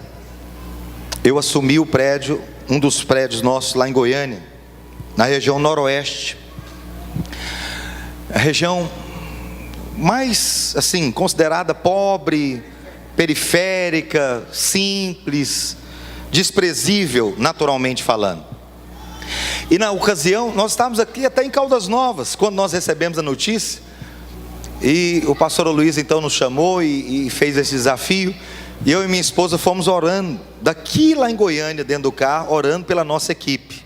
eu assumi o prédio, um dos prédios nossos lá em Goiânia, na região noroeste. A região mais, assim, considerada pobre, periférica, simples, desprezível, naturalmente falando. E na ocasião, nós estávamos aqui até em Caldas Novas, quando nós recebemos a notícia. E o pastor Luiz então nos chamou e fez esse desafio. E eu e minha esposa fomos orando, daqui lá em Goiânia, dentro do carro, orando pela nossa equipe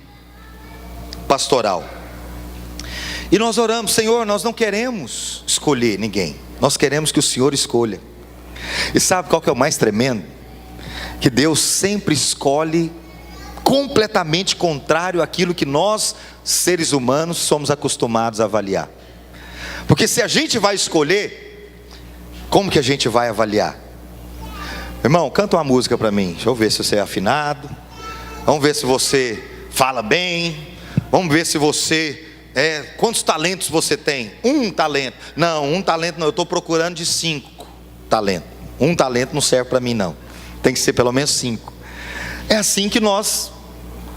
pastoral. E nós oramos, Senhor, nós não queremos escolher ninguém, nós queremos que o Senhor escolha. E sabe qual que é o mais tremendo? Que Deus sempre escolhe completamente contrário àquilo que nós, seres humanos, somos acostumados a avaliar. Porque se a gente vai escolher, como que a gente vai avaliar? Irmão, canta uma música para mim, deixa eu ver se você é afinado, vamos ver se você fala bem, vamos ver se você... quantos talentos você tem? Um talento. Não, um talento não, eu estou procurando de 5 talentos. Um talento não serve para mim não, tem que ser pelo menos 5. É assim que nós,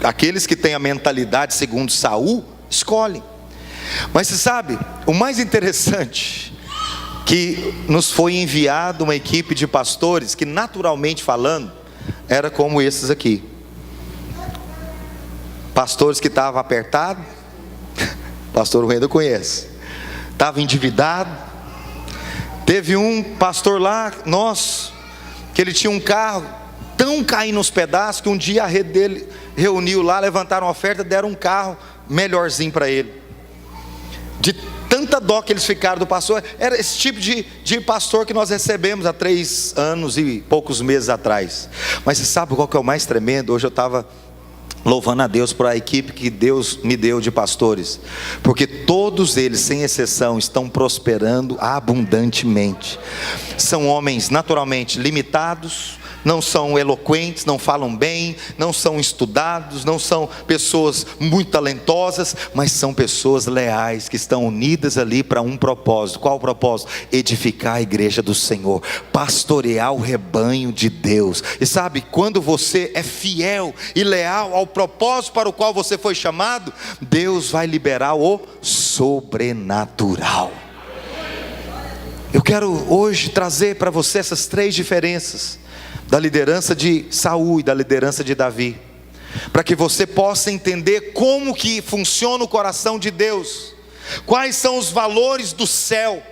aqueles que têm a mentalidade segundo Saul, escolhem. Mas você sabe, o mais interessante, que nos foi enviado uma equipe de pastores, que naturalmente falando, era como esses aqui. Pastores que estavam apertados, pastor Wendel conhece, estava endividado. Teve um pastor lá, nosso, que ele tinha um carro tão caindo nos pedaços, que um dia a rede dele reuniu lá, levantaram uma oferta, deram um carro melhorzinho para ele. De tanta dó que eles ficaram do pastor. Era esse tipo de pastor que nós recebemos há 3 anos e poucos meses atrás. Mas você sabe qual que é o mais tremendo? Hoje eu estava louvando a Deus por a equipe que Deus me deu de pastores, porque todos eles, sem exceção, estão prosperando abundantemente. São homens naturalmente limitados, não são eloquentes, não falam bem, não são estudados, não são pessoas muito talentosas, mas são pessoas leais, que estão unidas ali para um propósito. Qual o propósito? Edificar a igreja do Senhor, pastorear o rebanho de Deus. E sabe, quando você é fiel e leal ao propósito para o qual você foi chamado, Deus vai liberar o sobrenatural. Eu quero hoje trazer para você essas 3 diferenças da liderança de Saul e da liderança de Davi, para que você possa entender como que funciona o coração de Deus, quais são os valores do céu.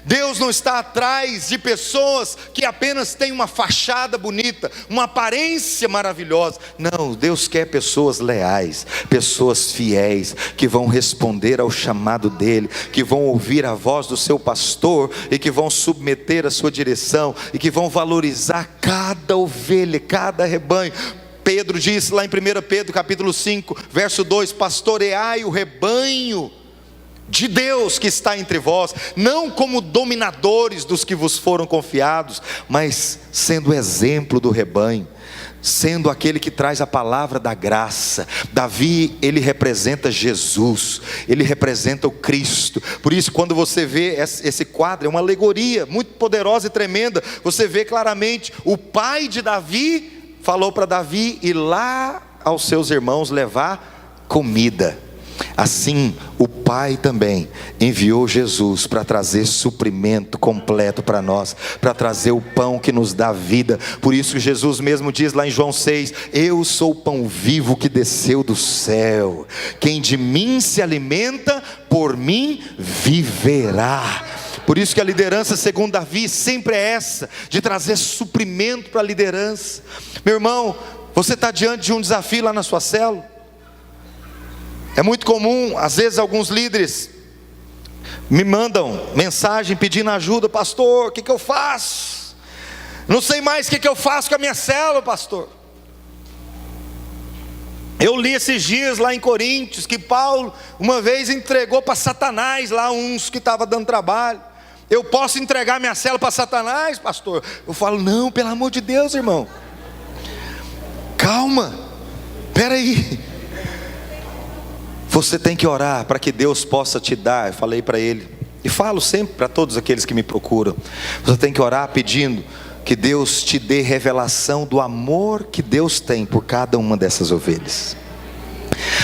Deus não está atrás de pessoas que apenas têm uma fachada bonita, uma aparência maravilhosa. Não, Deus quer pessoas leais, pessoas fiéis, que vão responder ao chamado dEle, que vão ouvir a voz do seu pastor, e que vão submeter a sua direção, e que vão valorizar cada ovelha, cada rebanho. Pedro diz lá em 1 Pedro capítulo 5, verso 2, pastoreai o rebanho de Deus que está entre vós, não como dominadores dos que vos foram confiados, mas sendo exemplo do rebanho, sendo aquele que traz a palavra da graça. Davi, ele representa Jesus, ele representa o Cristo. Por isso, quando você vê esse quadro, é uma alegoria muito poderosa e tremenda. Você vê claramente, o pai de Davi falou para Davi ir lá aos seus irmãos levar comida. Assim, o Pai também enviou Jesus para trazer suprimento completo para nós, para trazer o pão que nos dá vida. Por isso Jesus mesmo diz lá em João 6, eu sou o pão vivo que desceu do céu, quem de mim se alimenta, por mim viverá. Por isso que a liderança segundo Davi sempre é essa, de trazer suprimento para a liderança. Meu irmão, você está diante de um desafio lá na sua célula. É muito comum, às vezes alguns líderes me mandam mensagem pedindo ajuda. Pastor, o que eu faço? Não sei mais o que eu faço com a minha célula, pastor. Eu li esses dias lá em Coríntios, que Paulo uma vez entregou para Satanás lá uns que estavam dando trabalho. Eu posso entregar minha célula para Satanás, pastor? Eu falo, não, pelo amor de Deus, irmão, calma, espera aí. Você tem que orar para que Deus possa te dar. Eu falei para ele, e falo sempre para todos aqueles que me procuram, você tem que orar pedindo que Deus te dê revelação do amor que Deus tem por cada uma dessas ovelhas.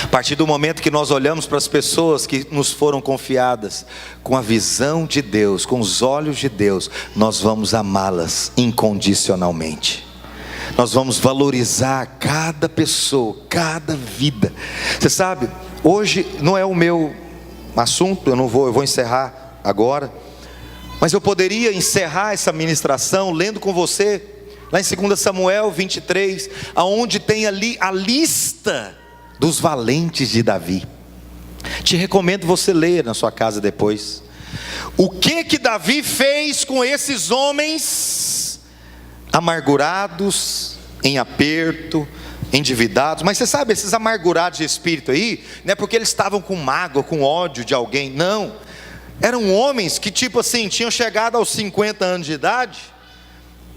A partir do momento que nós olhamos para as pessoas que nos foram confiadas, com a visão de Deus, com os olhos de Deus, nós vamos amá-las incondicionalmente. Nós vamos valorizar cada pessoa, cada vida. Você sabe, hoje não é o meu assunto, eu vou encerrar agora, mas eu poderia encerrar essa ministração lendo com você, lá em 2 Samuel 23, aonde tem ali a lista dos valentes de Davi. Te recomendo você ler na sua casa depois. O que Davi fez com esses homens amargurados, em aperto, endividados. Mas você sabe, esses amargurados de espírito aí, não é porque eles estavam com mágoa, com ódio de alguém, não. Eram homens que tipo assim, tinham chegado aos 50 anos de idade.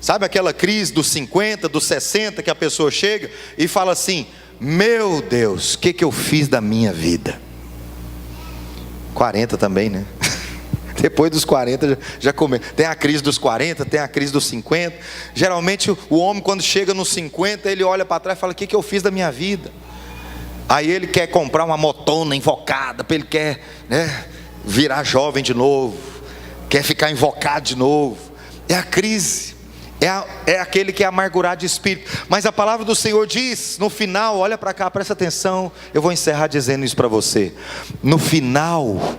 Sabe aquela crise dos 50, dos 60, que a pessoa chega e fala assim, meu Deus, o que eu fiz da minha vida? 40 também, né? Depois dos 40 já começa. Tem a crise dos 40, tem a crise dos 50. Geralmente o homem, quando chega nos 50, ele olha para trás e fala, o que eu fiz da minha vida? Aí ele quer comprar uma motona invocada, ele quer, né, virar jovem de novo, quer ficar invocado de novo. É a crise, é aquele que é amargurado de espírito. Mas a palavra do Senhor diz no final, olha para cá, presta atenção, eu vou encerrar dizendo isso para você. No final,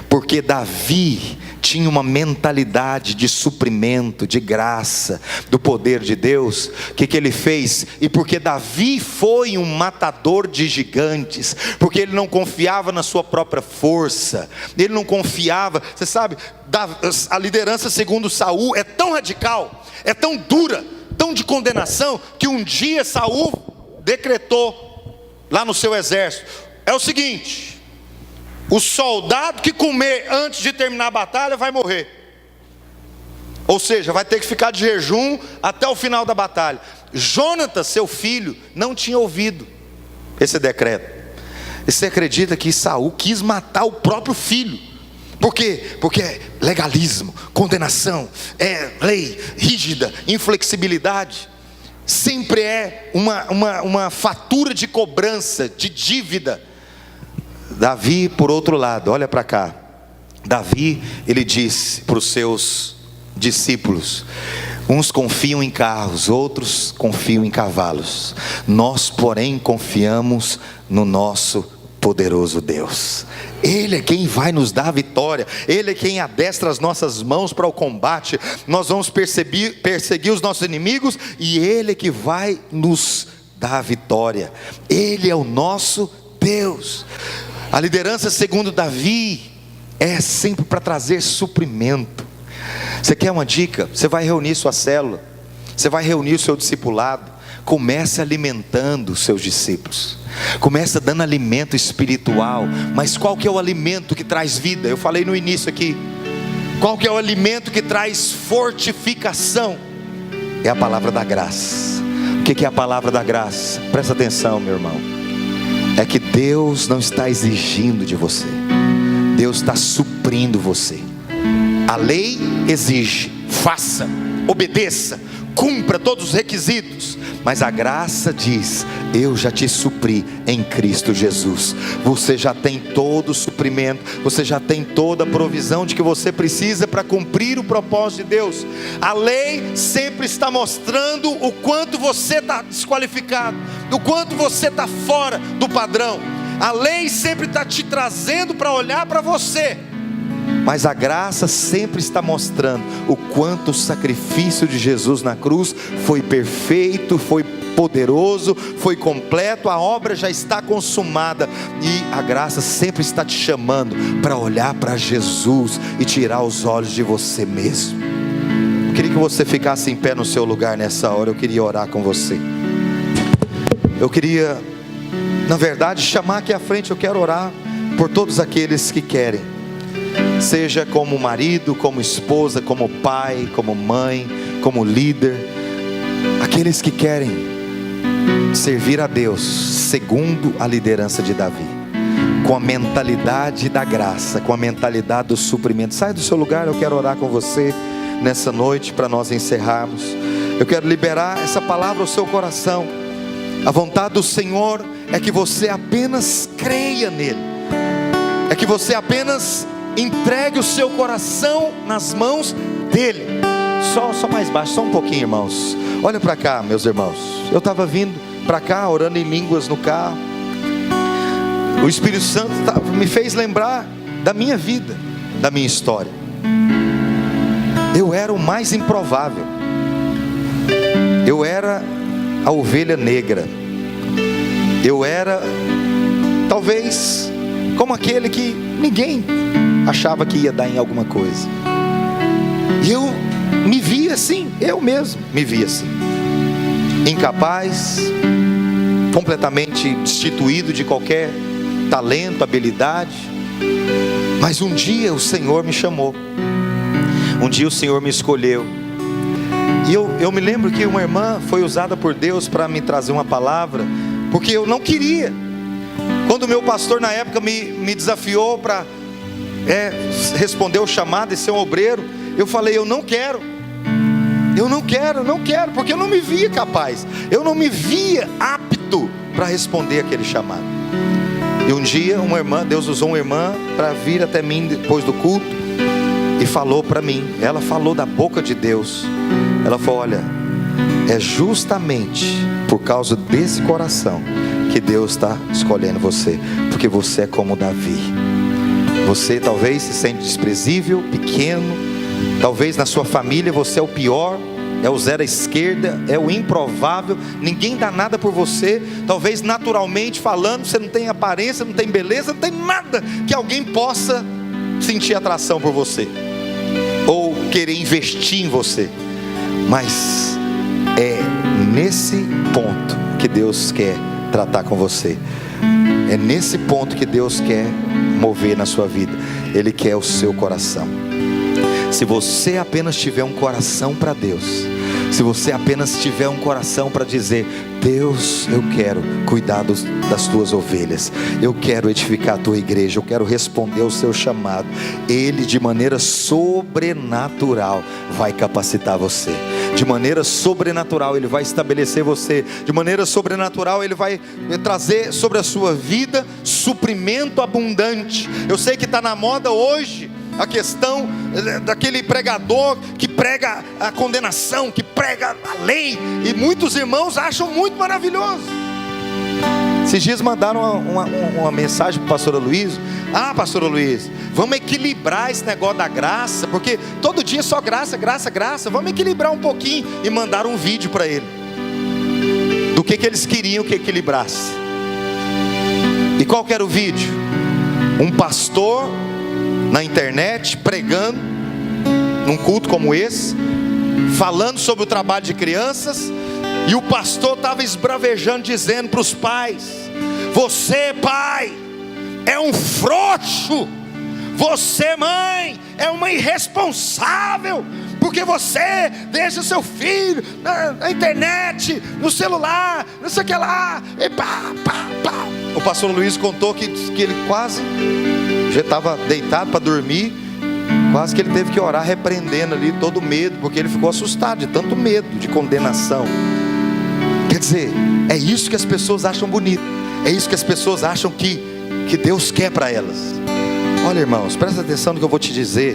porque Davi tinha uma mentalidade de suprimento, de graça, do poder de Deus, o que ele fez? E porque Davi foi um matador de gigantes, porque ele não confiava na sua própria força, ele não confiava, você sabe, a liderança segundo Saul é tão radical, é tão dura, tão de condenação, que um dia Saul decretou lá no seu exército: é o seguinte, o soldado que comer antes de terminar a batalha vai morrer. Ou seja, vai ter que ficar de jejum até o final da batalha. Jonatas, seu filho, não tinha ouvido esse decreto. E você acredita que Saul quis matar o próprio filho? Por quê? Porque é legalismo, condenação, é lei rígida, inflexibilidade. Sempre é uma fatura de cobrança, de dívida. Davi, por outro lado, olha para cá. Davi, ele disse para os seus discípulos: uns confiam em carros, outros confiam em cavalos. Nós, porém, confiamos no nosso poderoso Deus. Ele é quem vai nos dar a vitória. Ele é quem adestra as nossas mãos para o combate. Nós vamos perseguir os nossos inimigos, e Ele é que vai nos dar a vitória. Ele é o nosso Deus. A liderança segundo Davi é sempre para trazer suprimento. Você quer uma dica? Você vai reunir sua célula, você vai reunir o seu discipulado. Comece alimentando os seus discípulos, comece dando alimento espiritual. Mas qual que é o alimento que traz vida? Eu falei no início aqui, qual que é o alimento que traz fortificação? É a palavra da graça. O que é a palavra da graça? Presta atenção, meu irmão. É que Deus não está exigindo de você, Deus está suprindo você. A lei exige, faça, obedeça, cumpra todos os requisitos. Mas a graça diz: eu já te supri em Cristo Jesus. Você já tem todo o suprimento, você já tem toda a provisão de que você precisa para cumprir o propósito de Deus. A lei sempre está mostrando o quanto você está desqualificado, o quanto você está fora do padrão. A lei sempre está te trazendo para olhar para você, mas a graça sempre está mostrando o quanto o sacrifício de Jesus na cruz foi perfeito, foi poderoso, foi completo, a obra já está consumada. E a graça sempre está te chamando para olhar para Jesus e tirar os olhos de você mesmo. Eu queria que você ficasse em pé no seu lugar nessa hora. Eu queria orar com você. Eu queria, na verdade, chamar aqui à frente. Eu quero orar por todos aqueles que querem, seja como marido, como esposa, como pai, como mãe, como líder, aqueles que querem servir a Deus segundo a liderança de Davi, com a mentalidade da graça, com a mentalidade do suprimento. Sai do seu lugar, eu quero orar com você nessa noite para nós encerrarmos. Eu quero liberar essa palavra ao seu coração. A vontade do Senhor é que você apenas creia nele, é que você apenas entregue o seu coração nas mãos dele. Só mais baixo, só um pouquinho, irmãos. Olha para cá, meus irmãos. Eu estava vindo para cá, orando em línguas no carro. O Espírito Santo me fez lembrar da minha vida, da minha história. Eu era o mais improvável. Eu era a ovelha negra. Eu era, talvez, como aquele que ninguém achava que ia dar em alguma coisa. E eu me via assim, eu mesmo me via assim, incapaz, completamente destituído de qualquer talento, habilidade. Mas um dia o Senhor me chamou, um dia o Senhor me escolheu. E eu me lembro que uma irmã foi usada por Deus para me trazer uma palavra, porque eu não queria. Quando o meu pastor na época me desafiou para responder o chamado e ser um obreiro, eu falei: eu não quero, porque eu não me via capaz, eu não me via apto para responder aquele chamado. E um dia uma irmã, Deus usou uma irmã para vir até mim depois do culto e falou para mim, ela falou da boca de Deus, ela falou: olha, é justamente por causa desse coração que Deus está escolhendo você, porque você é como Davi. Você talvez se sente desprezível, pequeno. Talvez na sua família você é o pior, é o zero à esquerda, é o improvável. Ninguém dá nada por você. Talvez naturalmente falando, você não tem aparência, não tem beleza, não tem nada que alguém possa sentir atração por você, ou querer investir em você. Mas é nesse ponto que Deus quer tratar com você. É nesse ponto que Deus quer mover na sua vida. Ele quer o seu coração. Se você apenas tiver um coração para Deus, se você apenas tiver um coração para dizer: Deus, eu quero cuidar das tuas ovelhas, eu quero edificar a tua igreja, eu quero responder ao seu chamado, Ele de maneira sobrenatural vai capacitar você. De maneira sobrenatural Ele vai estabelecer você. De maneira sobrenatural Ele vai trazer sobre a sua vida suprimento abundante. Eu sei que está na moda hoje a questão daquele pregador que prega a condenação, que prega a lei, e muitos irmãos acham muito maravilhoso. Esses dias mandaram uma mensagem para o pastor Luiz. Pastor Luiz, vamos equilibrar esse negócio da graça, porque todo dia só graça, graça, graça. Vamos equilibrar um pouquinho. E mandaram um vídeo para ele do que eles queriam que equilibrasse. E qual que era o vídeo? Um pastor na internet pregando num culto como esse, falando sobre o trabalho de crianças, e o pastor estava esbravejando, dizendo para os pais: você, pai, é um frouxo. Você, mãe, é uma irresponsável, porque você deixa seu filho na internet, no celular, não sei o que lá, e pá. O pastor Luiz contou que ele quase já estava deitado para dormir, quase que ele teve que orar repreendendo ali todo medo, porque ele ficou assustado de tanto medo de condenação. Quer dizer, é isso que as pessoas acham bonito, é isso que as pessoas acham que Deus quer para elas. Olha, irmãos, presta atenção no que eu vou te dizer.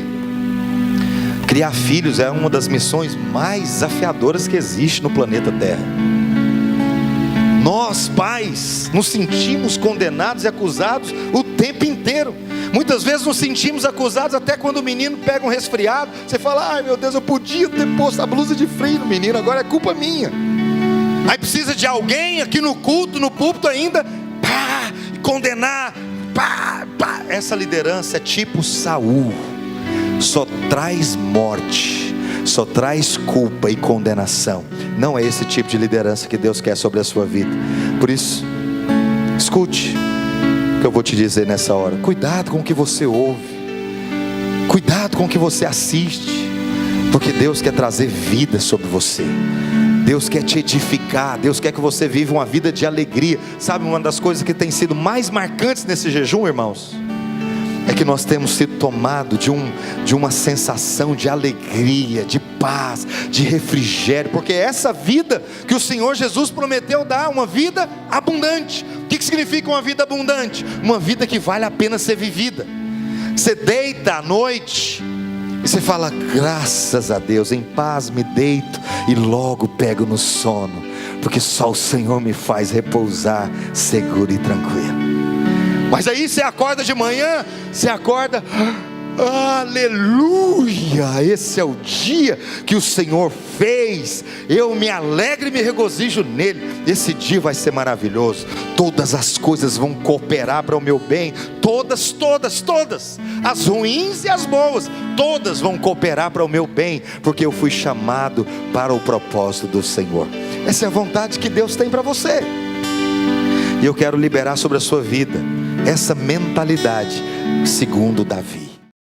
Criar filhos é uma das missões mais desafiadoras que existe no planeta Terra. Nós, pais, nos sentimos condenados e acusados o tempo inteiro. Muitas vezes nos sentimos acusados até quando o menino pega um resfriado. Você fala: ai meu Deus, eu podia ter posto a blusa de frio no menino, agora é culpa minha. Aí precisa de alguém aqui no culto, no púlpito ainda, condenar. Essa liderança é tipo Saul, só traz morte, só traz culpa e condenação. Não é esse tipo de liderança que Deus quer sobre a sua vida. Por isso, escute o que eu vou te dizer nessa hora. Cuidado com o que você ouve, cuidado com o que você assiste, porque Deus quer trazer vida sobre você. Deus quer te edificar. Deus quer que você viva uma vida de alegria. Sabe, uma das coisas que tem sido mais marcantes nesse jejum, irmãos, é que nós temos sido tomados de uma sensação de alegria, de paz, de refrigério, porque é essa vida que o Senhor Jesus prometeu dar, uma vida abundante. O que significa uma vida abundante? Uma vida que vale a pena ser vivida. Você deita à noite e você fala: graças a Deus, em paz me deito e logo pego no sono, porque só o Senhor me faz repousar seguro e tranquilo. Mas aí você acorda de manhã, você acorda: aleluia, esse é o dia que o Senhor fez, eu me alegro e me regozijo nele. Esse dia vai ser maravilhoso, todas as coisas vão cooperar para o meu bem, todas, as ruins e as boas, todas vão cooperar para o meu bem, porque eu fui chamado para o propósito do Senhor. Essa é a vontade que Deus tem para você, e eu quero liberar sobre a sua vida essa mentalidade segundo Davi.